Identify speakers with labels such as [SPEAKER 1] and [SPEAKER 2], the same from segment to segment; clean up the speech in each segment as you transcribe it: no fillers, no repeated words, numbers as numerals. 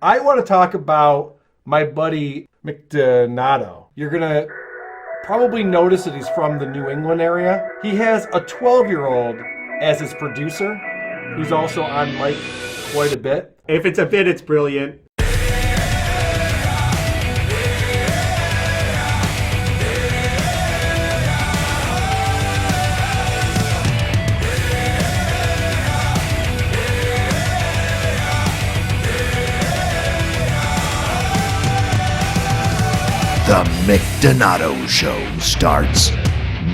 [SPEAKER 1] I want to talk about my buddy Mick Donato. You're going to probably notice that he's from the New England area. He has a 12-year-old as his producer, who's also on mic quite a bit.
[SPEAKER 2] If it's a bit, it's brilliant.
[SPEAKER 3] The Mick Donato Show starts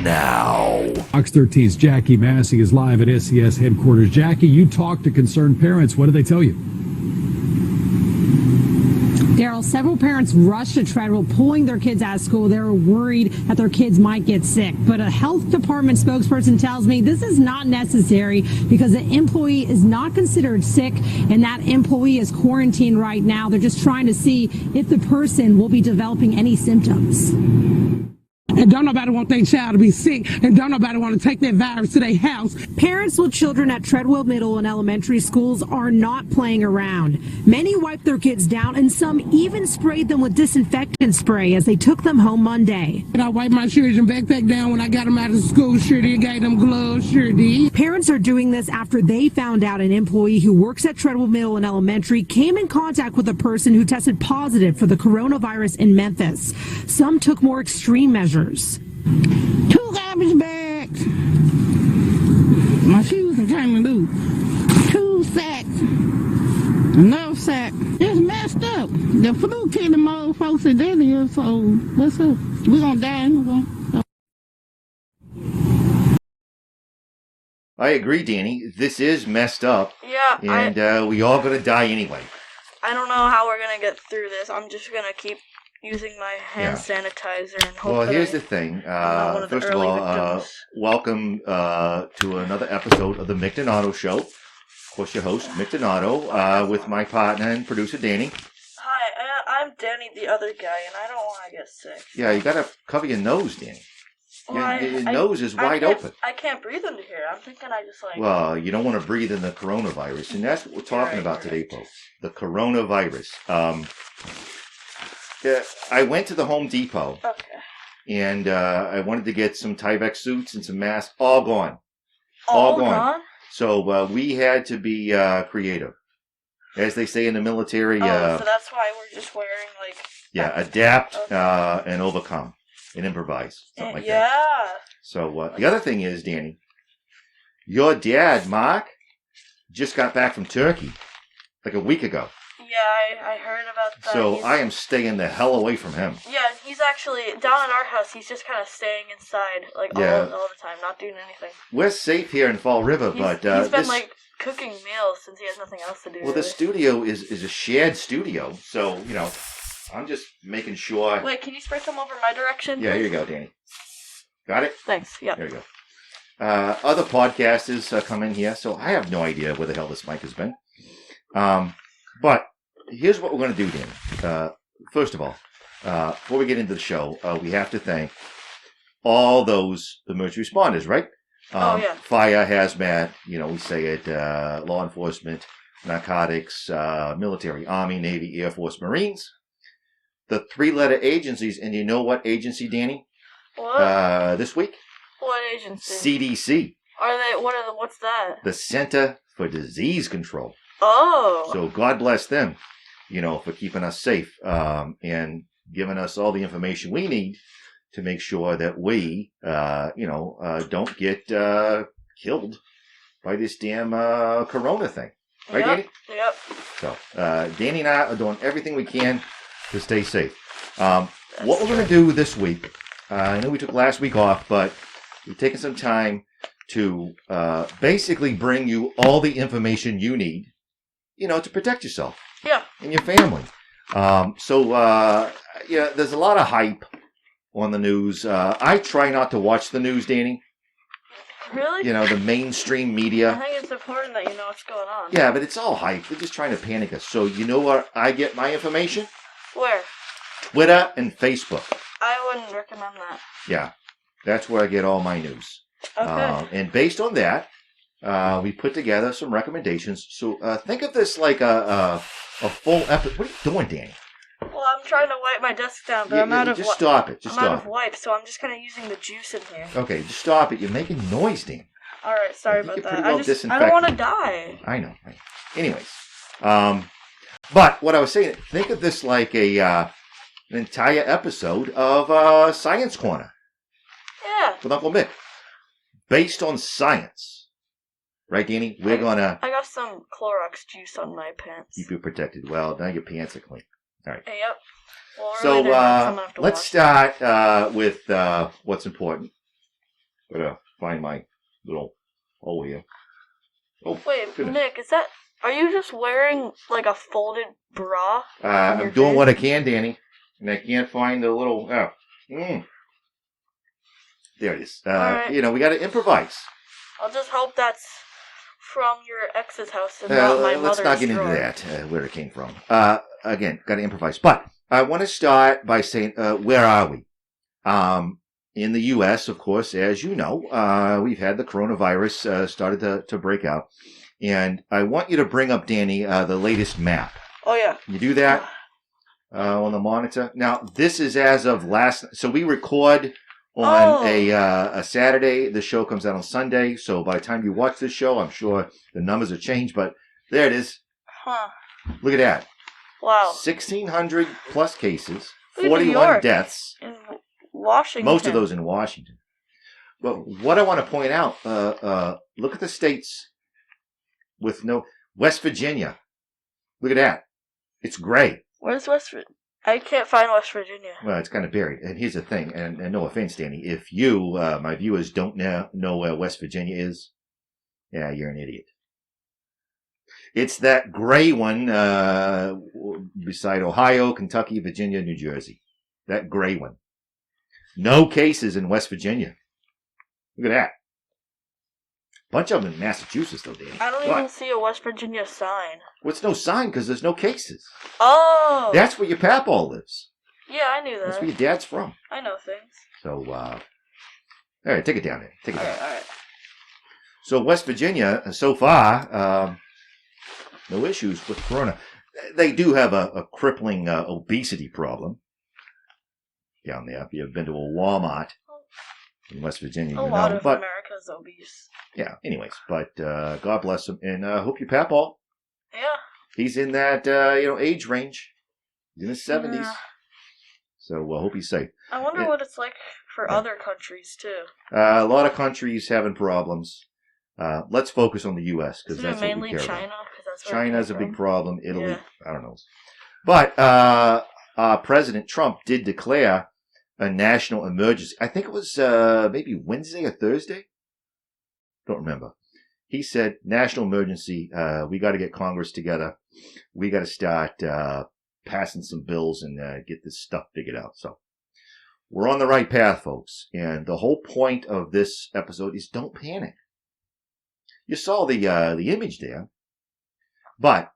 [SPEAKER 3] now.
[SPEAKER 4] Fox 13's Jackie Massey is live at SES headquarters. Jackie, you talked to concerned parents. What did they tell you?
[SPEAKER 5] Daryl, several parents rushed to Treadwell, pulling their kids out of school. They were worried that their kids might get sick. But a health department spokesperson tells me this is not necessary because the employee is not considered sick and that employee is quarantined right now. They're just trying to see if the person will be developing any symptoms.
[SPEAKER 6] And don't nobody want their child to be sick, and don't nobody want to take that virus to their house.
[SPEAKER 5] Parents with children at Treadwell Middle and elementary schools are not playing around. Many wiped their kids down, and some even sprayed them with disinfectant spray as they took them home Monday.
[SPEAKER 6] And I wiped my children's backpack down when I got them out of school. Sure did. Gave them gloves. Sure did.
[SPEAKER 5] Parents are doing this after they found out an employee who works at Treadwell Middle and Elementary came in contact with a person who tested positive for the coronavirus in Memphis. Some took more extreme measures.
[SPEAKER 6] 2 garbage bags. My shoes came loose. 2 sacks. Another sack. It's messed up. The flu killing more folks than that is, so what's up? We're gonna die anyway.
[SPEAKER 3] I agree, Danny. This is messed up.
[SPEAKER 7] Yeah.
[SPEAKER 3] And we all gonna die anyway.
[SPEAKER 7] I don't know how we're going to get through this. I'm just going to keep using my hand sanitizer and hope.
[SPEAKER 3] Well, here's the thing. First of all, welcome to another episode of the Mick Donato Show. Of course, your host, Mick Donato, with my partner and producer, Danny.
[SPEAKER 7] Hi, I'm Danny, the other guy, and I don't want to get sick.
[SPEAKER 3] Yeah, you gotta cover your nose, Danny.
[SPEAKER 7] Well,
[SPEAKER 3] your nose is wide open.
[SPEAKER 7] I can't breathe into here. I'm thinking I just like...
[SPEAKER 3] Well, you don't want to breathe in the coronavirus, and that's what we're talking about today, folks. The coronavirus. Yeah, I went to the Home Depot.
[SPEAKER 7] Okay.
[SPEAKER 3] And I wanted to get some Tyvek suits and some masks. All gone.
[SPEAKER 7] All gone?
[SPEAKER 3] So we had to be creative. As they say in the military.
[SPEAKER 7] So that's why we're just wearing like...
[SPEAKER 3] Yeah, adapt and overcome. And improvise. Something like that.
[SPEAKER 7] Yeah.
[SPEAKER 3] So the other thing is, Danny, your dad, Mark, just got back from Turkey like a week ago.
[SPEAKER 7] Yeah, I heard about that.
[SPEAKER 3] So I am staying the hell away from him.
[SPEAKER 7] Yeah, he's actually down at our house. He's just kind of staying inside, like all the time, not doing anything.
[SPEAKER 3] We're safe here in Fall River, but
[SPEAKER 7] he's been like cooking meals since he has nothing else to do.
[SPEAKER 3] Well, the studio is a shared studio, so you know, I'm just making sure.
[SPEAKER 7] Wait, can you spray some over my direction?
[SPEAKER 3] Yeah, here you go, Danny. Got it?
[SPEAKER 7] Thanks. Yeah.
[SPEAKER 3] There you go. Other podcasters come in here, so I have no idea where the hell this mic has been. But here's what we're going to do, Danny. First of all, before we get into the show, we have to thank all those emergency responders, right? Fire, hazmat, we say it, law enforcement, narcotics, military, Army, Navy, Air Force, Marines. The 3-letter agencies, and you know what agency, Danny?
[SPEAKER 7] What?
[SPEAKER 3] This week?
[SPEAKER 7] What agency?
[SPEAKER 3] CDC.
[SPEAKER 7] What's that?
[SPEAKER 3] The Center for Disease Control.
[SPEAKER 7] Oh.
[SPEAKER 3] So God bless them, for keeping us safe and giving us all the information we need to make sure that we, don't get killed by this damn corona thing. Right, Danny?
[SPEAKER 7] Yep.
[SPEAKER 3] So Danny and I are doing everything we can to stay safe. What we're going to do this week, I know we took last week off, but we've taken some time to basically bring you all the information you need, to protect yourself.
[SPEAKER 7] Yeah.
[SPEAKER 3] And your family. There's a lot of hype on the news. I try not to watch the news, Danny.
[SPEAKER 7] Really?
[SPEAKER 3] The mainstream media.
[SPEAKER 7] I think it's important that you know what's going on.
[SPEAKER 3] Yeah, but it's all hype. They're just trying to panic us. So you know where I get my information?
[SPEAKER 7] Where?
[SPEAKER 3] Twitter and Facebook.
[SPEAKER 7] I wouldn't recommend that.
[SPEAKER 3] Yeah, that's where I get all my news.
[SPEAKER 7] Okay.
[SPEAKER 3] And based on that, we put together some recommendations. So think of this like a a full episode. What are you doing, Danny?
[SPEAKER 7] Well, I'm trying to wipe my desk down, but I'm out of
[SPEAKER 3] Just stop it.
[SPEAKER 7] I'm out of wipes, so I'm just kind of using the juice in here.
[SPEAKER 3] Okay, just stop it. You're making noise, Danny.
[SPEAKER 7] All right, sorry
[SPEAKER 3] I think
[SPEAKER 7] about
[SPEAKER 3] you're
[SPEAKER 7] that.
[SPEAKER 3] pretty well
[SPEAKER 7] I don't want to die.
[SPEAKER 3] I know. Anyways, but what I was saying, think of this like an entire episode of Science Corner
[SPEAKER 7] Yeah.
[SPEAKER 3] with Uncle Mick, based on science. Right, Danny? We're gonna
[SPEAKER 7] I got some Clorox juice on my pants.
[SPEAKER 3] keep you protected. Well, now your pants are clean. All right.
[SPEAKER 7] Yep. Well,
[SPEAKER 3] So
[SPEAKER 7] really have to
[SPEAKER 3] let's
[SPEAKER 7] wash.
[SPEAKER 3] start with what's important. Gotta find my little hole here. Oh,
[SPEAKER 7] Wait,
[SPEAKER 3] goodness.
[SPEAKER 7] Nick, are you just wearing like a folded bra?
[SPEAKER 3] I'm doing what I can, Danny, and I can't find the little. There it is.
[SPEAKER 7] Alright.
[SPEAKER 3] You know, we got to improvise.
[SPEAKER 7] I'll just hope that's from your ex's house and not my mother's
[SPEAKER 3] Let's not get into
[SPEAKER 7] drawer.
[SPEAKER 3] that. Where it came from. Again, got to improvise. But I want to start by saying, where are we? In the U.S., of course, as you know, we've had the coronavirus started to break out. And I want you to bring up, Danny, the latest map.
[SPEAKER 7] Oh, yeah.
[SPEAKER 3] Can you do that on the monitor? Now, this is as of last. So we record on a Saturday. The show comes out on Sunday. So by the time you watch this show, I'm sure the numbers have changed. But there it is.
[SPEAKER 7] Huh.
[SPEAKER 3] Look at that.
[SPEAKER 7] Wow.
[SPEAKER 3] 1,600 plus cases,
[SPEAKER 7] Look at New
[SPEAKER 3] 41
[SPEAKER 7] York.
[SPEAKER 3] deaths.
[SPEAKER 7] In Washington.
[SPEAKER 3] Most of those in Washington. But what I want to point out, look at the states with no... West Virginia. Look at that. It's gray.
[SPEAKER 7] Where's West Virginia? I can't find West Virginia.
[SPEAKER 3] Well, it's kind of buried. And here's the thing, and no offense, Danny, if you, my viewers, don't know where West Virginia is, yeah, you're an idiot. It's that gray one beside Ohio, Kentucky, Virginia, New Jersey. That gray one. No cases in West Virginia. Look at that. Bunch of them in Massachusetts, though, Danny.
[SPEAKER 7] I don't even see a West Virginia sign.
[SPEAKER 3] Well, it's no sign because there's no cases.
[SPEAKER 7] Oh!
[SPEAKER 3] That's where your papaw lives.
[SPEAKER 7] Yeah, I knew that.
[SPEAKER 3] That's where your dad's from.
[SPEAKER 7] I know things.
[SPEAKER 3] So, all right, take it down there. Take it down.
[SPEAKER 7] Alright.
[SPEAKER 3] So, West Virginia, so far, no issues with corona. They do have a crippling obesity problem down there. If you've been to a Walmart in West Virginia,
[SPEAKER 7] A
[SPEAKER 3] you
[SPEAKER 7] lot
[SPEAKER 3] know.
[SPEAKER 7] of
[SPEAKER 3] But
[SPEAKER 7] America's obese.
[SPEAKER 3] yeah, anyways, but God bless him, and I hope your papaw.
[SPEAKER 7] Yeah.
[SPEAKER 3] He's in that age range. He's in his 70s.
[SPEAKER 7] Yeah.
[SPEAKER 3] So I hope he's safe.
[SPEAKER 7] I wonder what it's like for other countries, too.
[SPEAKER 3] A lot of countries having problems. Let's focus on the U.S. because
[SPEAKER 7] Isn't
[SPEAKER 3] that's
[SPEAKER 7] it
[SPEAKER 3] what we
[SPEAKER 7] mainly
[SPEAKER 3] care
[SPEAKER 7] China?
[SPEAKER 3] about.
[SPEAKER 7] 'Cause that's where it
[SPEAKER 3] China's a
[SPEAKER 7] came
[SPEAKER 3] big
[SPEAKER 7] from.
[SPEAKER 3] problem. Italy,
[SPEAKER 7] Yeah.
[SPEAKER 3] I don't know. But President Trump did declare a national emergency. I think it was maybe Wednesday or Thursday. Don't remember. He said, national emergency. We got to get Congress together. We got to start passing some bills and get this stuff figured out. So we're on the right path, folks. And the whole point of this episode is don't panic. You saw the image there. But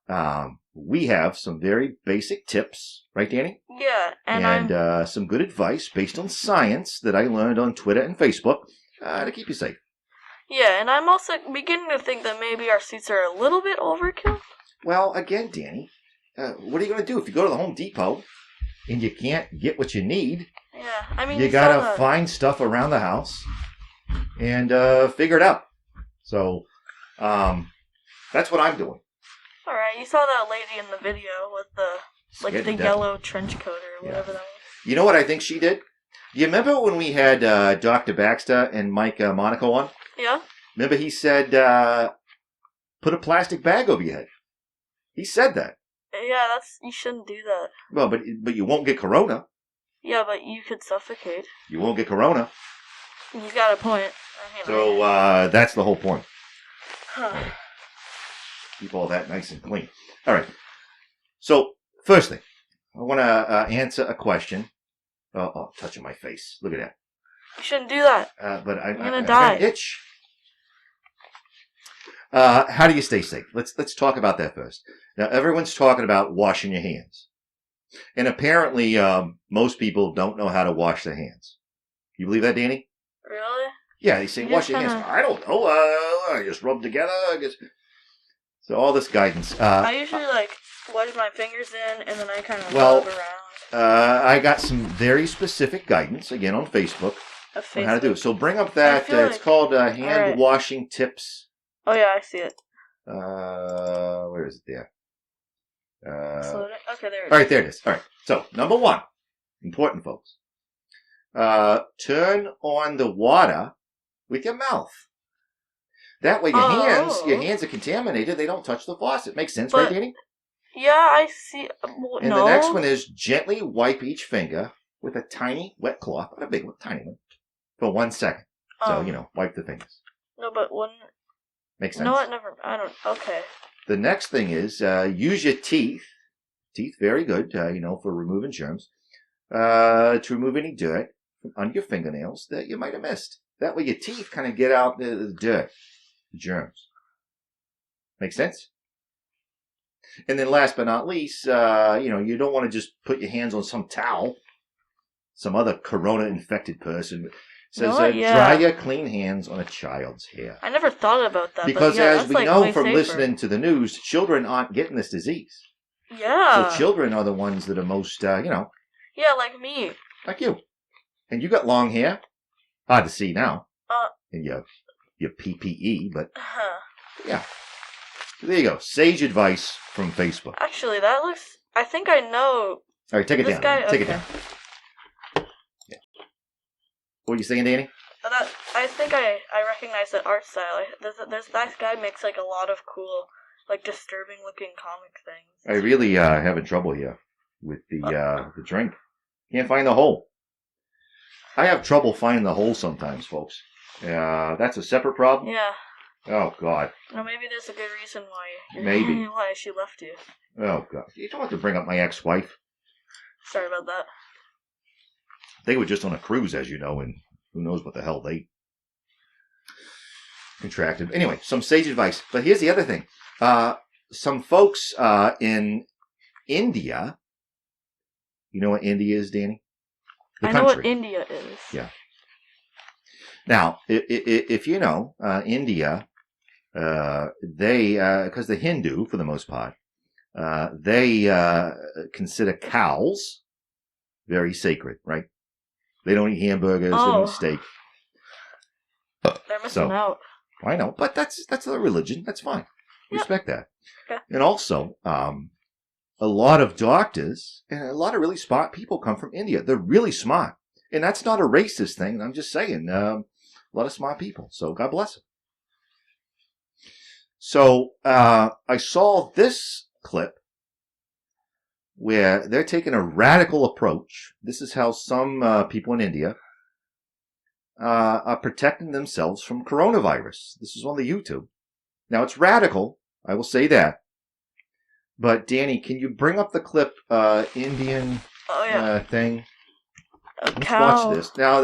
[SPEAKER 3] we have some very basic tips, right, Danny?
[SPEAKER 7] Yeah, and
[SPEAKER 3] some good advice based on science that I learned on Twitter and Facebook to keep you safe.
[SPEAKER 7] Yeah, and I'm also beginning to think that maybe our suits are a little bit overkill.
[SPEAKER 3] Well, again, Danny, what are you going to do if you go to the Home Depot and you can't get what you need?
[SPEAKER 7] Yeah, I mean,
[SPEAKER 3] You
[SPEAKER 7] saw
[SPEAKER 3] got to find stuff around the house and figure it out. So that's what I'm doing.
[SPEAKER 7] All right, you saw that lady in the video with the yellow trench coat or whatever that was.
[SPEAKER 3] You know what I think she did? You remember when we had Dr. Baxter and Mike Monaco on?
[SPEAKER 7] Yeah.
[SPEAKER 3] Remember he said, put a plastic bag over your head. He said that.
[SPEAKER 7] Yeah, you shouldn't do that.
[SPEAKER 3] Well, but you won't get corona.
[SPEAKER 7] Yeah, but you could suffocate.
[SPEAKER 3] You won't get corona.
[SPEAKER 7] You got a point.
[SPEAKER 3] So that's the whole point.
[SPEAKER 7] Huh.
[SPEAKER 3] Keep all that nice and clean. All right. So first thing, I want to answer a question. Oh, touching my face. Look at that.
[SPEAKER 7] You shouldn't do that.
[SPEAKER 3] But I'm
[SPEAKER 7] gonna die.
[SPEAKER 3] I got an itch. How do you stay safe? Let's talk about that first. Now, everyone's talking about washing your hands. And apparently, most people don't know how to wash their hands. You believe that, Danny?
[SPEAKER 7] Really?
[SPEAKER 3] Yeah, they say, wash your hands. I don't know. I just rub together, I guess. So all this guidance.
[SPEAKER 7] I usually, wedge my fingers in, and then I kind of
[SPEAKER 3] Well,
[SPEAKER 7] rub around.
[SPEAKER 3] I got some very specific guidance, again, on Facebook on how to do it. So bring up that, it's called hand washing tips.
[SPEAKER 7] Oh, yeah, I see it.
[SPEAKER 3] Where is it there?
[SPEAKER 7] Okay, there it is.
[SPEAKER 3] All right, there it is. All right. So, number 1, important, folks. Turn on the water with your mouth. That way your hands are contaminated. They don't touch the faucet. Makes sense, right, Danny?
[SPEAKER 7] Yeah, I see.
[SPEAKER 3] And the next one is gently wipe each finger with a tiny wet cloth, not a big one, tiny one, for 1 second. So, wipe the fingers.
[SPEAKER 7] No, but one...
[SPEAKER 3] Makes sense?
[SPEAKER 7] No, I don't... Okay.
[SPEAKER 3] The next thing is use your teeth. Teeth, very good, for removing germs. To remove any dirt from under your fingernails that you might have missed. That way your teeth kind of get out the dirt, the germs. Make sense? And then last but not least, you don't want to just put your hands on some towel, some other corona-infected person. It says dry your clean hands on a child's hair.
[SPEAKER 7] I never thought about that.
[SPEAKER 3] Because
[SPEAKER 7] but
[SPEAKER 3] as we know from listening to the news, children aren't getting this disease.
[SPEAKER 7] Yeah.
[SPEAKER 3] So children are the ones that are most,
[SPEAKER 7] Yeah, like me.
[SPEAKER 3] Like you. And you got long hair. Hard to see now. And your PPE, but yeah. So there you go. Sage advice from Facebook.
[SPEAKER 7] Actually, that looks... I think I know...
[SPEAKER 3] All right, take it down. Take it down. Yeah. What are you saying, Danny?
[SPEAKER 7] I think I recognize that art style. There's that guy makes like a lot of cool, like disturbing looking comic things.
[SPEAKER 3] I really having trouble here with the drink. Can't find the hole. I have trouble finding the hole sometimes, folks. That's a separate problem.
[SPEAKER 7] Yeah.
[SPEAKER 3] Oh God.
[SPEAKER 7] No, maybe there's a good reason why.
[SPEAKER 3] Maybe.
[SPEAKER 7] Why she left you.
[SPEAKER 3] Oh God. You don't have to bring up my ex-wife.
[SPEAKER 7] Sorry about that.
[SPEAKER 3] They were just on a cruise, as you know, and who knows what the hell they contracted. Anyway, some sage advice. But here's the other thing. Some folks in India. You know what India is, Danny? The country.
[SPEAKER 7] I know what India is.
[SPEAKER 3] Yeah. Now, if you know, India, they, because the Hindu, for the most part, they consider cows very sacred, right? They don't eat hamburgers, they don't eat steak.
[SPEAKER 7] They're missing out.
[SPEAKER 3] I know, but that's their religion. That's fine.
[SPEAKER 7] Yep.
[SPEAKER 3] Respect that.
[SPEAKER 7] Okay.
[SPEAKER 3] And also, a lot of doctors and a lot of really smart people come from India. They're really smart. And that's not a racist thing. I'm just saying, a lot of smart people. So God bless them. So I saw this clip where they're taking a radical approach. This is how some people in India are protecting themselves from coronavirus. This is on the YouTube. Now, it's radical. I will say that. But, Danny, can you bring up the clip, Indian thing? Let's watch this. Now,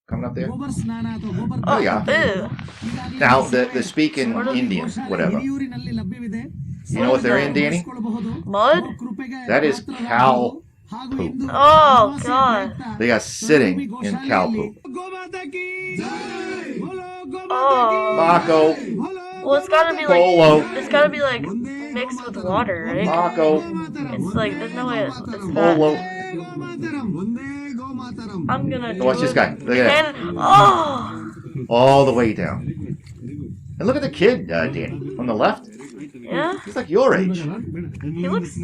[SPEAKER 3] coming up there. Oh, yeah.
[SPEAKER 7] Ew.
[SPEAKER 3] Now, they're speaking Indian, whatever. You know what they're in, Danny?
[SPEAKER 7] Mud?
[SPEAKER 3] That is cow poop.
[SPEAKER 7] Oh, God.
[SPEAKER 3] They are sitting in cow poop.
[SPEAKER 7] Oh.
[SPEAKER 3] Marco.
[SPEAKER 7] Well, it's gotta be like... It's gotta be like mixed with water, right?
[SPEAKER 3] Marco.
[SPEAKER 7] It's like, there's no way it's
[SPEAKER 3] Polo.
[SPEAKER 7] I'm gonna do
[SPEAKER 3] Watch this guy. Look at that.
[SPEAKER 7] Oh!
[SPEAKER 3] All the way down. And look at the kid, Danny, on the left.
[SPEAKER 7] Yeah?
[SPEAKER 3] He's like your age.
[SPEAKER 7] He looks...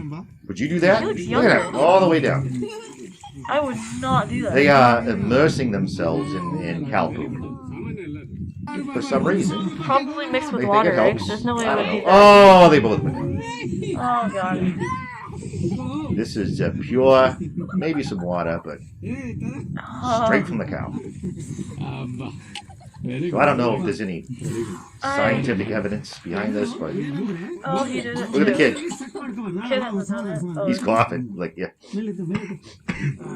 [SPEAKER 3] Would you do that?
[SPEAKER 7] He looks
[SPEAKER 3] Look
[SPEAKER 7] younger.
[SPEAKER 3] at that. All the way down.
[SPEAKER 7] I would not do that.
[SPEAKER 3] They are immersing themselves in cow poop. For some reason.
[SPEAKER 7] Probably mixed with
[SPEAKER 3] They think
[SPEAKER 7] water,
[SPEAKER 3] it
[SPEAKER 7] right?
[SPEAKER 3] helps.
[SPEAKER 7] 'Cause there's no way
[SPEAKER 3] I
[SPEAKER 7] I would
[SPEAKER 3] don't
[SPEAKER 7] do
[SPEAKER 3] know.
[SPEAKER 7] that.
[SPEAKER 3] Oh, they both went down.
[SPEAKER 7] Oh, God.
[SPEAKER 3] This is pure, maybe some water, but straight from the cow. So I don't know if there's any scientific evidence behind this, but
[SPEAKER 7] Oh, he did it.
[SPEAKER 3] look at the kid.
[SPEAKER 7] Kid hasn't done it. Oh.
[SPEAKER 3] He's coughing. Like, yeah,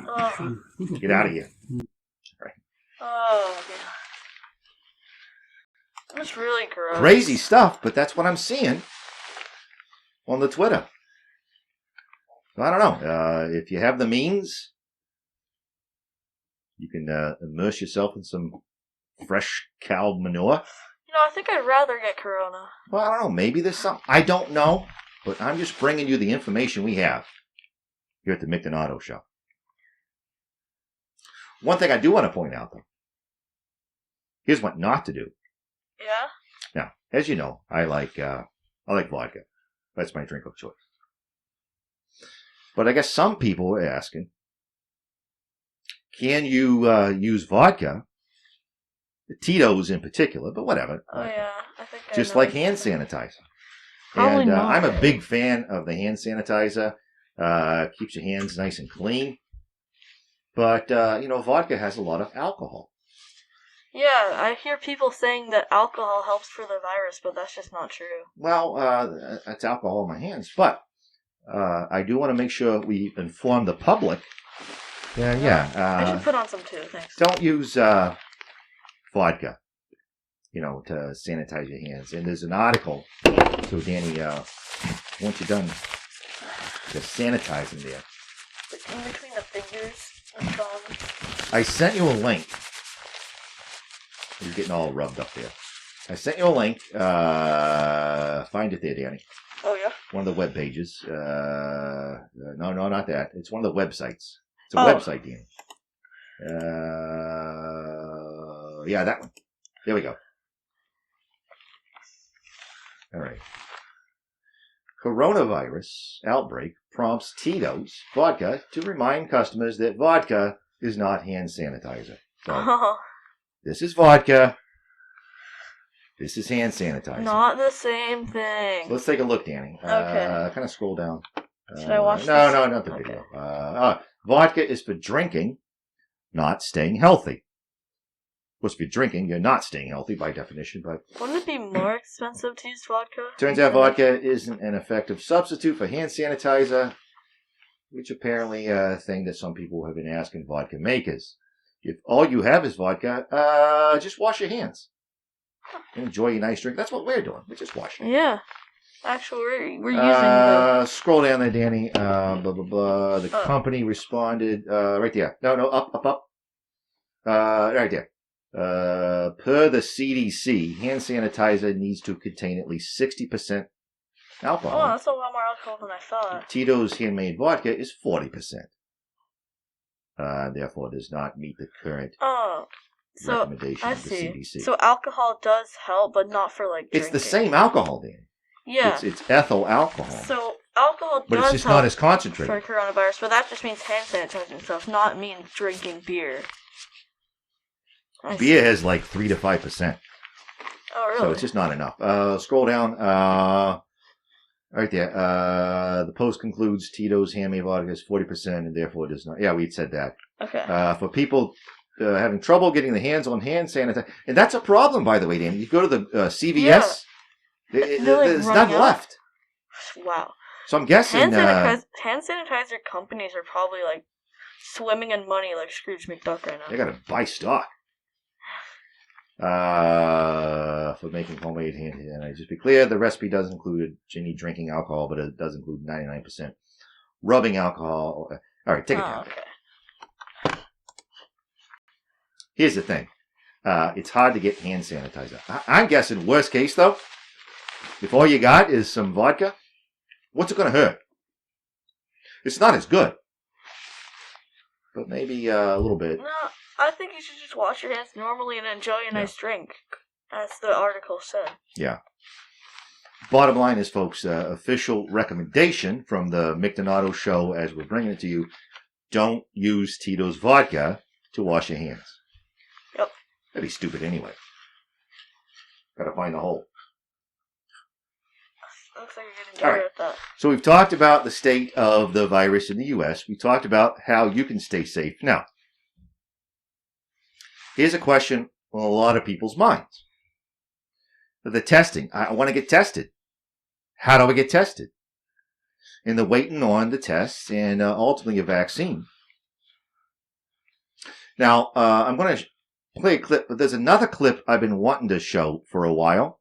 [SPEAKER 7] Oh,
[SPEAKER 3] get out of here.
[SPEAKER 7] oh, God. That's really gross.
[SPEAKER 3] Crazy stuff, but that's what I'm seeing on the Twitter. So I don't know. If you have the means, you can immerse yourself in some fresh cow manure.
[SPEAKER 7] You know, I think I'd rather get corona.
[SPEAKER 3] Well, I don't know. Maybe there's some. I don't know. but I'm just bringing you the information we have here at the Mick and Otto Show. One thing I do want to point out, though, here's what not to do.
[SPEAKER 7] Yeah?
[SPEAKER 3] Now, as you know, I like vodka. That's my drink of choice. But I guess some people are asking, can you use vodka, Tito's in particular, but whatever.
[SPEAKER 7] Oh, yeah. I think I
[SPEAKER 3] Just
[SPEAKER 7] know
[SPEAKER 3] like
[SPEAKER 7] what
[SPEAKER 3] hand
[SPEAKER 7] you're saying.
[SPEAKER 3] sanitizer.
[SPEAKER 6] Probably
[SPEAKER 3] And
[SPEAKER 6] not.
[SPEAKER 3] I'm a big fan of the hand sanitizer. Keeps your hands nice and clean. But, vodka has a lot of alcohol.
[SPEAKER 7] Yeah, I hear people saying that alcohol helps for the virus, but that's just not true.
[SPEAKER 3] Well, that's alcohol in my hands. But I do want to make sure we inform the public.
[SPEAKER 7] I should put on some too, thanks.
[SPEAKER 3] Don't use vodka, to sanitize your hands. And there's an article. So, Danny, once you're done just sanitizing there,
[SPEAKER 7] Like in between the fingers and thumbs.
[SPEAKER 3] I sent you a link. You're getting all rubbed up there. I sent you a link. Find it there, Danny.
[SPEAKER 7] Oh, yeah?
[SPEAKER 3] One of the web pages. No, not that. It's one of the websites. It's a
[SPEAKER 7] Oh.
[SPEAKER 3] website, Danny. Yeah, that one. There we go. All right. Coronavirus outbreak prompts Tito's vodka to remind customers that vodka is not hand sanitizer. So,
[SPEAKER 7] Oh,
[SPEAKER 3] this is vodka. This is hand sanitizer.
[SPEAKER 7] not the same thing.
[SPEAKER 3] So let's take a look, Danny.
[SPEAKER 7] Okay.
[SPEAKER 3] Kind of scroll down.
[SPEAKER 7] Should I watch
[SPEAKER 3] No,
[SPEAKER 7] this?
[SPEAKER 3] no, not the
[SPEAKER 7] Okay.
[SPEAKER 3] video. Vodka is for drinking, not staying healthy. Of course, if you're drinking, you're not staying healthy by definition, but
[SPEAKER 7] Wouldn't it be more expensive to use vodka?
[SPEAKER 3] turns out vodka isn't an effective substitute for hand sanitizer, which apparently a thing that some people have been asking vodka makers. If all you have is vodka, just wash your hands. Enjoy your nice drink. That's what we're doing. We're just washing.
[SPEAKER 7] Yeah. Actually, we're using the...
[SPEAKER 3] Scroll down there, Danny. Blah, blah, blah. The company responded, right there. No, up. Right there. Per the CDC, hand sanitizer needs to contain at least 60% alcohol.
[SPEAKER 7] Oh, that's a lot more alcohol than I thought.
[SPEAKER 3] Tito's handmade vodka is 40%. Therefore, does not meet the current
[SPEAKER 7] Oh, so
[SPEAKER 3] recommendation
[SPEAKER 7] I
[SPEAKER 3] of the
[SPEAKER 7] see.
[SPEAKER 3] CDC.
[SPEAKER 7] So alcohol does help, but not for like
[SPEAKER 3] It's
[SPEAKER 7] drinking.
[SPEAKER 3] the same alcohol, Danny.
[SPEAKER 7] Yeah.
[SPEAKER 3] It's ethyl alcohol.
[SPEAKER 7] So alcohol
[SPEAKER 3] but
[SPEAKER 7] does
[SPEAKER 3] it's just
[SPEAKER 7] help
[SPEAKER 3] not as concentrated.
[SPEAKER 7] for coronavirus, but that just means hand sanitizing stuff, not mean drinking beer. I see.
[SPEAKER 3] Beer has like 3 to 5%.
[SPEAKER 7] Oh, really?
[SPEAKER 3] So it's just not enough. Scroll down. Right there. The post concludes Tito's handmade vodka is 40% and therefore does not. Yeah, we said that.
[SPEAKER 7] Okay.
[SPEAKER 3] For people having trouble getting their hands on hand sanitizer. And that's a problem, by the way, Dan. You go to the CVS,
[SPEAKER 7] They're, like,
[SPEAKER 3] there's none
[SPEAKER 7] running out.
[SPEAKER 3] left.
[SPEAKER 7] Wow.
[SPEAKER 3] So I'm guessing.
[SPEAKER 7] Hand sanitizer companies are probably like swimming in money like Scrooge McDuck right
[SPEAKER 3] They
[SPEAKER 7] now.
[SPEAKER 3] got to buy stock. For making homemade hand sanitizer. Just be clear, the recipe does include any drinking alcohol, but it does include 99% rubbing alcohol. All right, take it down.
[SPEAKER 7] Okay.
[SPEAKER 3] Here's the thing. It's hard to get hand sanitizer. I'm guessing worst case, though, if all you got is some vodka, what's it going to hurt? It's not as good. But maybe a little bit.
[SPEAKER 7] No, I think you should just wash your hands normally and enjoy a nice drink, as the article said.
[SPEAKER 3] Yeah. Bottom line is, folks, official recommendation from the Mick and Otto Show as we're bringing it to you, don't use Tito's vodka to wash your hands.
[SPEAKER 7] Yep.
[SPEAKER 3] That'd be stupid anyway. Gotta find the hole.
[SPEAKER 7] Looks like you're getting
[SPEAKER 3] All
[SPEAKER 7] better
[SPEAKER 3] right.
[SPEAKER 7] at that.
[SPEAKER 3] So we've talked about the state of the virus in the U.S. We talked about how you can stay safe. Now, here's a question on a lot of people's minds. The testing. I want to get tested. How do I get tested? And the waiting on the tests and ultimately a vaccine. Now, I'm going to play a clip, but there's another clip I've been wanting to show for a while,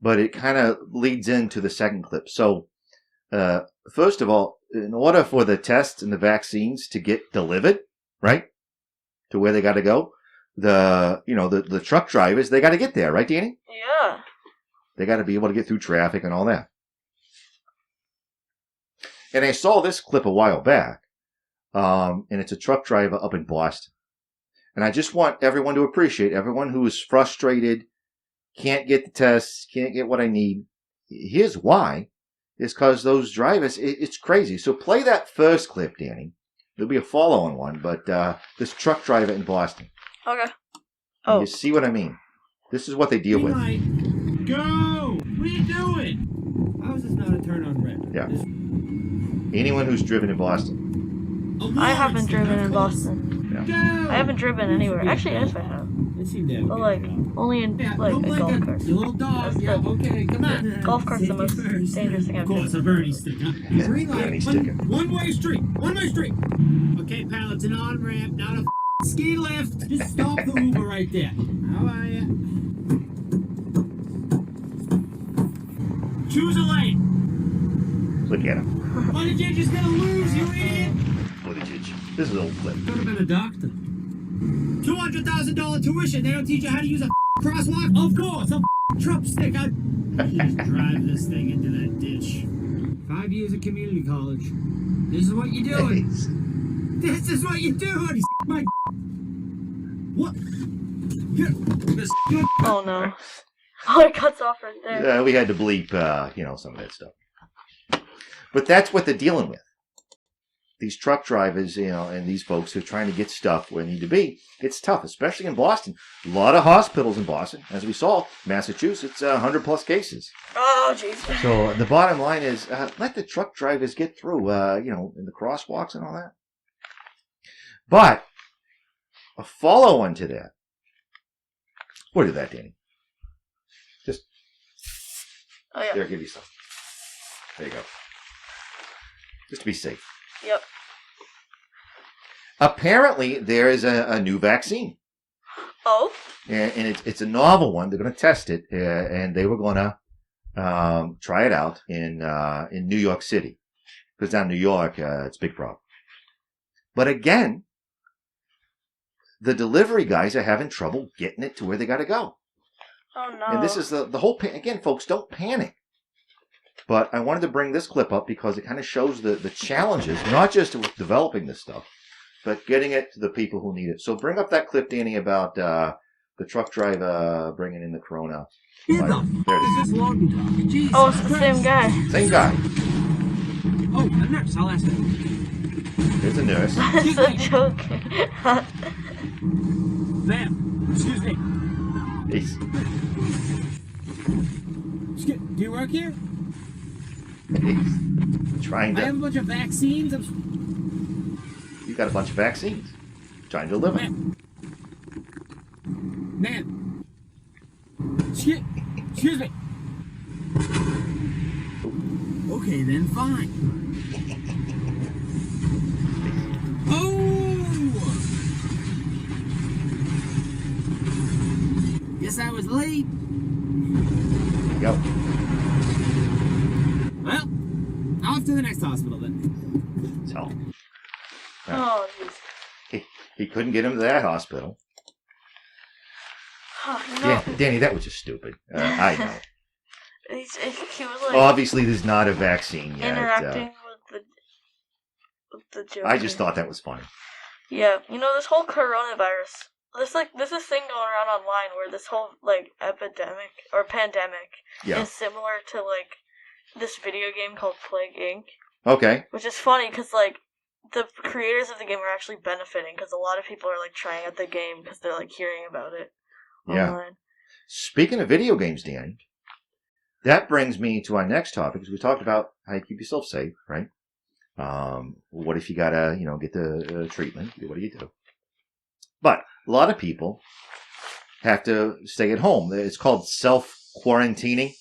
[SPEAKER 3] but it kind of leads into the second clip. So, first of all, in order for the tests and the vaccines to get delivered, right, to where they got to go, the truck drivers, they got to get there, right, Danny?
[SPEAKER 7] Yeah.
[SPEAKER 3] They got to be able to get through traffic and all that. And I saw this clip a while back, and it's a truck driver up in Boston. And I just want everyone to appreciate, everyone who is frustrated, can't get the tests, can't get what I need. Here's why. It's because those drivers, it's crazy. So play that first clip, Danny. There'll be a follow-on one, but this truck driver in Boston.
[SPEAKER 7] Okay.
[SPEAKER 3] You see what I mean? This is what they deal with.
[SPEAKER 2] Go! What are you doing? How is this not a turn on red?
[SPEAKER 3] Yeah. Anyone who's driven in Boston.
[SPEAKER 7] I haven't driven in Boston.
[SPEAKER 3] Yeah.
[SPEAKER 7] I haven't driven anywhere. Actually, yes, I have. But like, only in like a golf cart.
[SPEAKER 2] You little dog.
[SPEAKER 7] That's
[SPEAKER 2] Yeah,
[SPEAKER 7] the-
[SPEAKER 2] okay, come on.
[SPEAKER 7] Golf cart's the most dangerous thing I've
[SPEAKER 2] Of course, a
[SPEAKER 7] done.
[SPEAKER 2] Bernie stick, huh? Green light.
[SPEAKER 3] Bernie sticker.
[SPEAKER 2] One-way street. One-way street. Okay, pal, it's an on-ramp, not a ski lift. Just stop the Uber right there. How are ya? Choose a lane.
[SPEAKER 3] Look at him.
[SPEAKER 2] Footage is gonna lose, you idiot.
[SPEAKER 3] Footage. This is an old clip.
[SPEAKER 2] Could have been a doctor. $200,000 tuition. They don't teach you how to use a crosswalk? Of course, a Trump stick. I just drive this thing into that ditch. 5 years of community college. This is what you're doing. This is what you're doing. My what?
[SPEAKER 7] Oh no. Oh, it cuts off right there.
[SPEAKER 3] We had to bleep, some of that stuff. But that's what they're dealing with. These truck drivers, and these folks who are trying to get stuff where they need to be. It's tough, especially in Boston. A lot of hospitals in Boston. As we saw, Massachusetts, 100+ cases.
[SPEAKER 7] Oh, jeez.
[SPEAKER 3] So the bottom line is, let the truck drivers get through, in the crosswalks and all that. But a follow-on to that. What is that, Danny? Just
[SPEAKER 7] Oh yeah.
[SPEAKER 3] there, give you some. There you go. Just to be safe.
[SPEAKER 7] Yep.
[SPEAKER 3] Apparently, there is a new vaccine.
[SPEAKER 7] Oh.
[SPEAKER 3] And it's a novel one. They're going to test it, and they were going to try it out in New York City. Because down in New York, it's a big problem. But again, the delivery guys are having trouble getting it to where they got to go.
[SPEAKER 7] Oh no.
[SPEAKER 3] And this is the whole... Again, folks, don't panic. But I wanted to bring this clip up because it kind of shows the challenges, not just with developing this stuff, but getting it to the people who need it. So bring up that clip, Danny, about the truck driver bringing in the corona. There it is.
[SPEAKER 7] Oh, it's the same guy.
[SPEAKER 3] Same guy.
[SPEAKER 2] Oh, a nurse. I'll ask her.
[SPEAKER 3] There's a nurse.
[SPEAKER 7] It's a joke.
[SPEAKER 2] Ma'am, excuse me.
[SPEAKER 3] He's
[SPEAKER 2] Do you work here?
[SPEAKER 3] trying
[SPEAKER 2] I have a
[SPEAKER 3] to...
[SPEAKER 2] bunch of vaccines.
[SPEAKER 3] You got a bunch of vaccines. Trying to deliver.
[SPEAKER 2] Ma'am. Excuse me. Okay, then fine. Oh! Guess I was late.
[SPEAKER 3] There you go.
[SPEAKER 2] Well, off to the next hospital then.
[SPEAKER 3] So
[SPEAKER 7] Oh, jeez.
[SPEAKER 3] he couldn't get him to that hospital.
[SPEAKER 7] Oh,
[SPEAKER 3] Yeah, Danny, that was just stupid. I know.
[SPEAKER 7] He was like
[SPEAKER 3] Obviously, there's not a vaccine yet.
[SPEAKER 7] interacting with the joke.
[SPEAKER 3] I just thought that was funny.
[SPEAKER 7] Yeah, this whole coronavirus. This thing going around online where this whole epidemic or pandemic
[SPEAKER 3] Yeah.
[SPEAKER 7] is similar to this video game called Plague Inc.
[SPEAKER 3] Okay.
[SPEAKER 7] Which is funny because the creators of the game are actually benefiting because a lot of people are trying out the game because they're hearing about it
[SPEAKER 3] Yeah.
[SPEAKER 7] online.
[SPEAKER 3] Speaking of video games, Danny, that brings me to our next topic, because we talked about how you keep yourself safe, right? What if you gotta, get the treatment? What do you do? But a lot of people have to stay at home. It's called self-quarantining.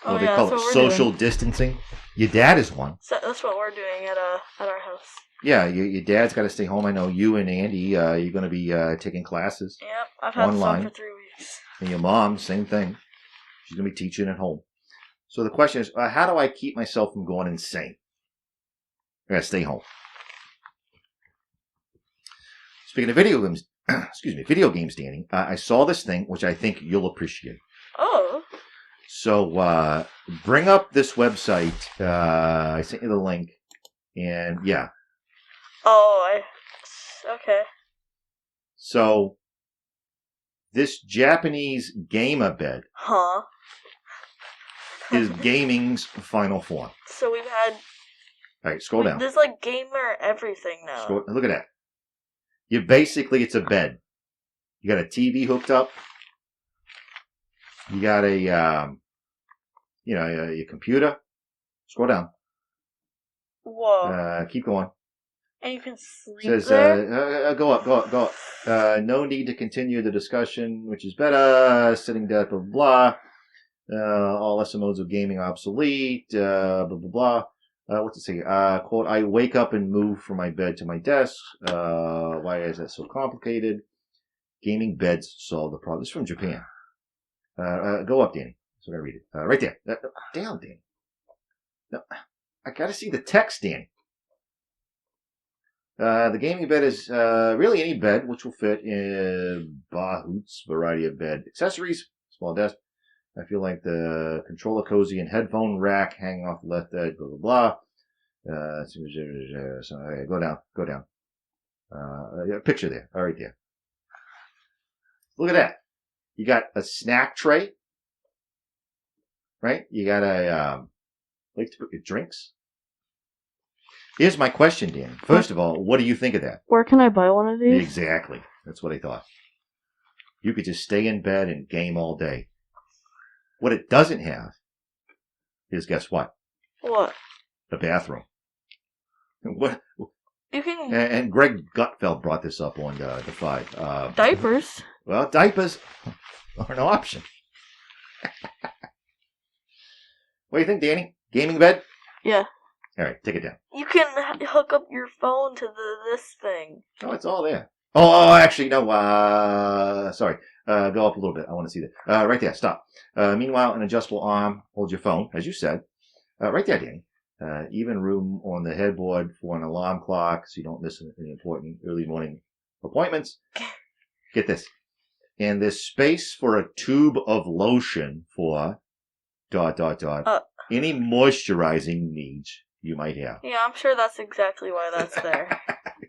[SPEAKER 7] Oh,
[SPEAKER 3] Or they
[SPEAKER 7] yeah,
[SPEAKER 3] call
[SPEAKER 7] that's
[SPEAKER 3] it
[SPEAKER 7] what we're
[SPEAKER 3] social
[SPEAKER 7] doing.
[SPEAKER 3] distancing. Your dad is one.
[SPEAKER 7] So that's what we're doing at our house.
[SPEAKER 3] Yeah, your dad's got to stay home. I know you and Andy, you're going to be taking classes.
[SPEAKER 7] Yep, I've had
[SPEAKER 3] Online.
[SPEAKER 7] fun for 3 weeks.
[SPEAKER 3] And your mom, same thing. She's going to be teaching at home. So the question is, how do I keep myself from going insane? I got to stay home. Speaking of video games, video games, Danny, I saw this thing, which I think you'll appreciate.
[SPEAKER 7] Oh,
[SPEAKER 3] So bring up this website. I sent you the link, and yeah.
[SPEAKER 7] Oh, okay.
[SPEAKER 3] So this Japanese gamer bed
[SPEAKER 7] Huh?
[SPEAKER 3] is gaming's final form.
[SPEAKER 7] So we've had.
[SPEAKER 3] All right, scroll down.
[SPEAKER 7] There's like gamer everything now.
[SPEAKER 3] Look at that. It's a bed. You got a TV hooked up. You got a, your computer. Scroll down.
[SPEAKER 7] Whoa.
[SPEAKER 3] Keep going.
[SPEAKER 7] And you can sleep
[SPEAKER 3] Says,
[SPEAKER 7] there?
[SPEAKER 3] go up. No need to continue the discussion, which is better. Sitting death, blah, blah, blah. All lesser modes of gaming are obsolete, blah, blah, blah. What's it say? Quote, I wake up and move from my bed to my desk. Why is that so complicated? Gaming beds solve the problem. This is from Japan. Go up, Danny. So I read it. Right there. Down, Danny. No, I gotta see the text, Danny. The gaming bed is really any bed which will fit in Bahoot's variety of bed accessories. Small desk. I feel like the controller cozy and headphone rack hanging off the left edge, blah, blah, blah. So, okay, go down. Picture there. All right there. Look at that. You got a snack tray, right? You got a place to put your drinks. Here's my question, Dan. First of all, what do you think of that?
[SPEAKER 7] Where can I buy one of these?
[SPEAKER 3] Exactly. That's what I thought. You could just stay in bed and game all day. What it doesn't have is, guess what?
[SPEAKER 7] What?
[SPEAKER 3] The bathroom. What?
[SPEAKER 7] You can...
[SPEAKER 3] And Greg Gutfeld brought this up on the 5.
[SPEAKER 7] Diapers?
[SPEAKER 3] Well, diapers are an option. What do you think, Danny? Gaming bed?
[SPEAKER 7] Yeah.
[SPEAKER 3] All right, take it down.
[SPEAKER 7] You can hook up your phone to this thing.
[SPEAKER 3] Oh, it's all there. Oh, actually, no. Sorry. Go up a little bit. I want to see that. Right there. Stop. Meanwhile, an adjustable arm holds your phone, as you said. Right there, Danny. Even room on the headboard for an alarm clock so you don't miss any important early morning appointments. Get this. And there's space for a tube of lotion for ... any moisturizing needs you might have.
[SPEAKER 7] Yeah, I'm sure that's exactly why that's there.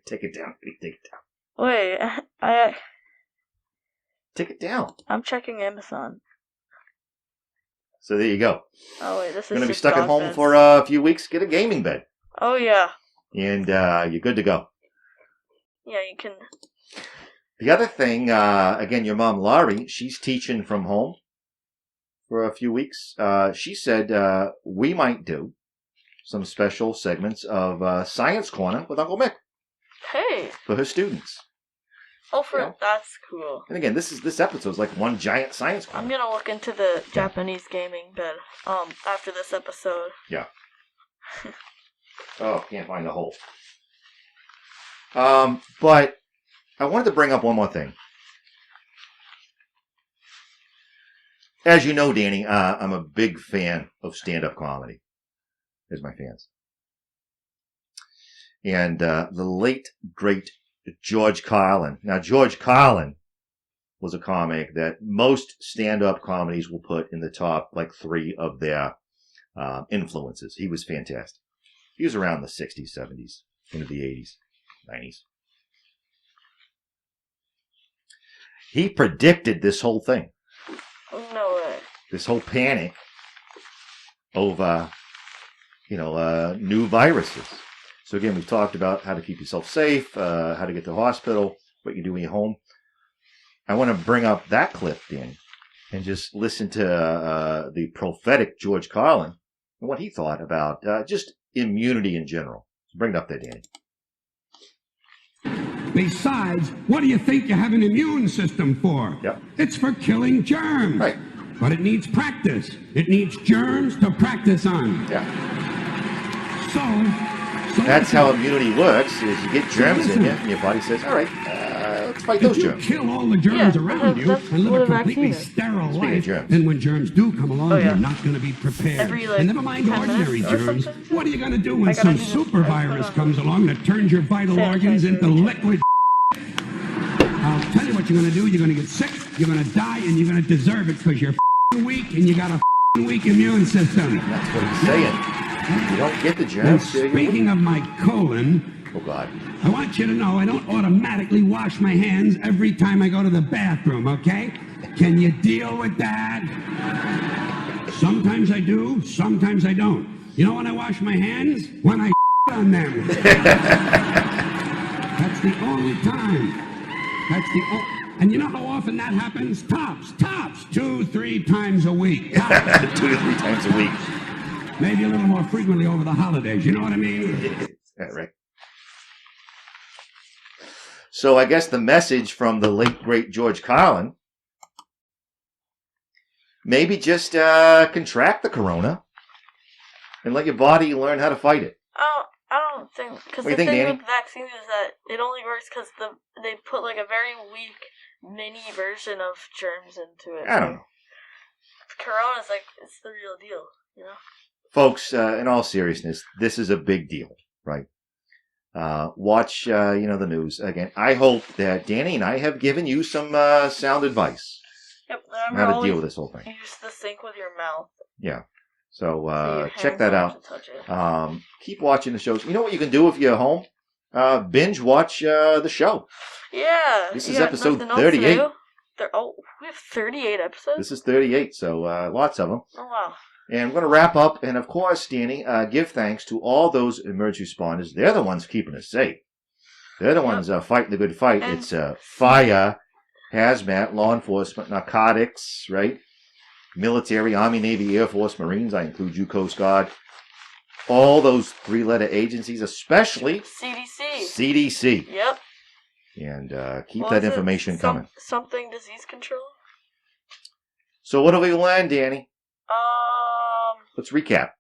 [SPEAKER 3] Take it down. Take it down.
[SPEAKER 7] Wait,
[SPEAKER 3] Take it down.
[SPEAKER 7] I'm checking Amazon.
[SPEAKER 3] So there you go.
[SPEAKER 7] Oh wait, this is
[SPEAKER 3] Going to be
[SPEAKER 7] just
[SPEAKER 3] stuck at
[SPEAKER 7] dog
[SPEAKER 3] home
[SPEAKER 7] beds.
[SPEAKER 3] for a few weeks. Get a gaming bed.
[SPEAKER 7] Oh yeah.
[SPEAKER 3] And you're good to go.
[SPEAKER 7] Yeah, you can.
[SPEAKER 3] The other thing, again, your mom, Laurie, she's teaching from home for a few weeks. She said we might do some special segments of Science Corner with Uncle Mick
[SPEAKER 7] Hey.
[SPEAKER 3] for her students.
[SPEAKER 7] Oh,
[SPEAKER 3] You know.
[SPEAKER 7] that's cool.
[SPEAKER 3] And again, this episode is like one giant Science Corner.
[SPEAKER 7] I'm gonna look into the Japanese gaming bed. After this episode.
[SPEAKER 3] Yeah. Oh, can't find the hole. But I wanted to bring up one more thing. As you know, Danny, I'm a big fan of stand-up comedy. There's my fans. And the late, great George Carlin. Now, George Carlin was a comic that most stand-up comedies will put in the top, 3 of their influences. He was fantastic. He was around the 60s, 70s, into the 80s, 90s. He predicted this whole thing.
[SPEAKER 7] No way.
[SPEAKER 3] This whole panic over, new viruses. So again, we've talked about how to keep yourself safe, how to get to the hospital, what you do when you're home. I want to bring up that clip, Dan, and just listen to the prophetic George Carlin and what he thought about just immunity in general. So bring it up there, Danny.
[SPEAKER 4] Besides, what do you think you have an immune system for?
[SPEAKER 3] Yep.
[SPEAKER 4] It's for killing germs.
[SPEAKER 3] Right.
[SPEAKER 4] But it needs practice. It needs germs to practice on.
[SPEAKER 3] Yeah.
[SPEAKER 4] So
[SPEAKER 3] That's how immunity works, is you get germs in you, and your body says, all right, let's fight those
[SPEAKER 4] if you
[SPEAKER 3] germs.
[SPEAKER 4] kill all the germs
[SPEAKER 7] Yeah,
[SPEAKER 4] around you
[SPEAKER 7] that's
[SPEAKER 4] and
[SPEAKER 7] what
[SPEAKER 4] live
[SPEAKER 7] a
[SPEAKER 4] a completely
[SPEAKER 7] vaccine is.
[SPEAKER 4] sterile
[SPEAKER 3] Speaking of
[SPEAKER 4] life,
[SPEAKER 3] germs.
[SPEAKER 4] then when germs do come along,
[SPEAKER 7] Oh, yeah.
[SPEAKER 4] you're not going to be prepared.
[SPEAKER 7] Every,
[SPEAKER 4] and never mind
[SPEAKER 7] 10
[SPEAKER 4] ordinary
[SPEAKER 7] minutes or
[SPEAKER 4] germs.
[SPEAKER 7] something?
[SPEAKER 4] What are you going to do when
[SPEAKER 7] I gotta
[SPEAKER 4] some
[SPEAKER 7] do this
[SPEAKER 4] super
[SPEAKER 7] every
[SPEAKER 4] virus
[SPEAKER 7] time.
[SPEAKER 4] comes along that turns your vital organs into liquid? I'll tell you what you're going to do. You're going to get sick, you're going to die, and you're going to deserve it because you're weak and you got a weak immune system.
[SPEAKER 3] That's what he's saying. You don't get the
[SPEAKER 4] And
[SPEAKER 3] germs.
[SPEAKER 4] speaking of my colon,
[SPEAKER 3] Oh, God.
[SPEAKER 4] I want you to know I don't automatically wash my hands every time I go to the bathroom, okay? Can you deal with that? Sometimes I do, sometimes I don't. You know when I wash my hands? When I on them. That's the only time. And you know how often that happens? Tops, 2-3 times a week. Tops.
[SPEAKER 3] 2 to 3 times a week.
[SPEAKER 4] Maybe a little more frequently over the holidays, you know what I mean?
[SPEAKER 3] Yeah, right. So I guess the message from the late, great George Carlin, maybe just contract the corona and let your body learn how to fight it.
[SPEAKER 7] I don't think, because
[SPEAKER 3] What
[SPEAKER 7] the
[SPEAKER 3] do you think,
[SPEAKER 7] thing
[SPEAKER 3] Danny?
[SPEAKER 7] with vaccines is that it only works because they put like a very weak mini version of germs into it.
[SPEAKER 3] I don't know.
[SPEAKER 7] Corona's like, it's the real deal, you know?
[SPEAKER 3] Folks, in all seriousness, this is a big deal, right? Watch, the news. Again, I hope that Danny and I have given you some sound advice
[SPEAKER 7] Yep,
[SPEAKER 3] on how to deal with this whole thing.
[SPEAKER 7] Use the sink with your mouth.
[SPEAKER 3] Yeah. So
[SPEAKER 7] your
[SPEAKER 3] check
[SPEAKER 7] hands
[SPEAKER 3] that
[SPEAKER 7] don't
[SPEAKER 3] out.
[SPEAKER 7] have to touch it.
[SPEAKER 3] Keep watching the shows. You know what you can do if you're home? Binge watch the show.
[SPEAKER 7] Yeah.
[SPEAKER 3] This
[SPEAKER 7] you
[SPEAKER 3] is
[SPEAKER 7] got
[SPEAKER 3] episode
[SPEAKER 7] nothing else to
[SPEAKER 3] 38.
[SPEAKER 7] do? We have 38 episodes?
[SPEAKER 3] This is 38, so lots of them.
[SPEAKER 7] Oh, wow.
[SPEAKER 3] And I'm going to wrap up. And of course, Danny, give thanks to all those emergency responders. They're the ones keeping us safe. They're the ones fighting the good fight.
[SPEAKER 7] And
[SPEAKER 3] It's fire, hazmat, law enforcement, narcotics, right? Military, Army, Navy, Air Force, Marines. I include you, Coast Guard. All those 3-letter agencies, especially CDC.
[SPEAKER 7] Yep.
[SPEAKER 3] And keep
[SPEAKER 7] What
[SPEAKER 3] that
[SPEAKER 7] was it?
[SPEAKER 3] information coming.
[SPEAKER 7] Something disease control?
[SPEAKER 3] So what have we learned, Danny? Let's recap.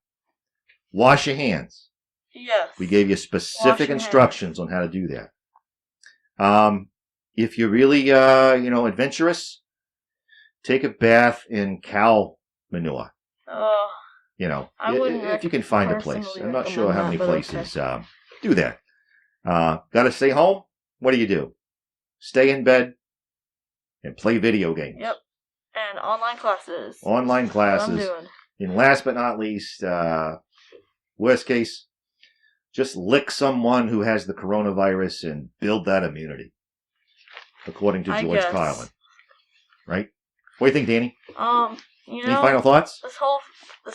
[SPEAKER 3] Wash your hands.
[SPEAKER 7] Yes.
[SPEAKER 3] We gave you
[SPEAKER 7] Wash
[SPEAKER 3] specific
[SPEAKER 7] your
[SPEAKER 3] instructions on how to do that. If you're really, adventurous, take a bath in cow manure.
[SPEAKER 7] I wouldn't
[SPEAKER 3] if you can find a place.
[SPEAKER 7] personally
[SPEAKER 3] I'm not sure how many
[SPEAKER 7] recommend that,
[SPEAKER 3] places do that. Got to stay home? What do? Stay in bed and play video games.
[SPEAKER 7] Yep. And online classes.
[SPEAKER 3] Online
[SPEAKER 7] That's what I'm
[SPEAKER 3] classes.
[SPEAKER 7] doing.
[SPEAKER 3] And last but not least, worst case, just lick someone who has the coronavirus and build that immunity, according to
[SPEAKER 7] I
[SPEAKER 3] George
[SPEAKER 7] guess.
[SPEAKER 3] Carlin. Right? What do you think, Danny? Any final thoughts?
[SPEAKER 7] This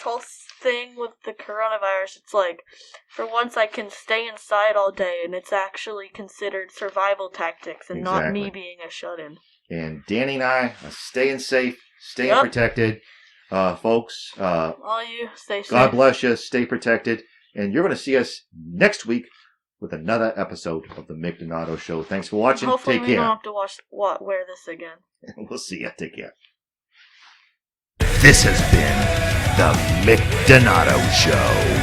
[SPEAKER 7] whole thing with the coronavirus, it's like, for once I can stay inside all day, and it's actually considered survival tactics and not me being a shut-in.
[SPEAKER 3] And Danny and I are staying safe, staying protected. Folks,
[SPEAKER 7] All you, stay safe.
[SPEAKER 3] God bless you, stay protected. And you're going to see us next week with another episode of the Mick Donato Show. Thanks for watching.
[SPEAKER 7] Hopefully
[SPEAKER 3] Take
[SPEAKER 7] we
[SPEAKER 3] care.
[SPEAKER 7] don't have to wear this again.
[SPEAKER 3] We'll see you. Take care.
[SPEAKER 8] This has been the Mick Donato Show.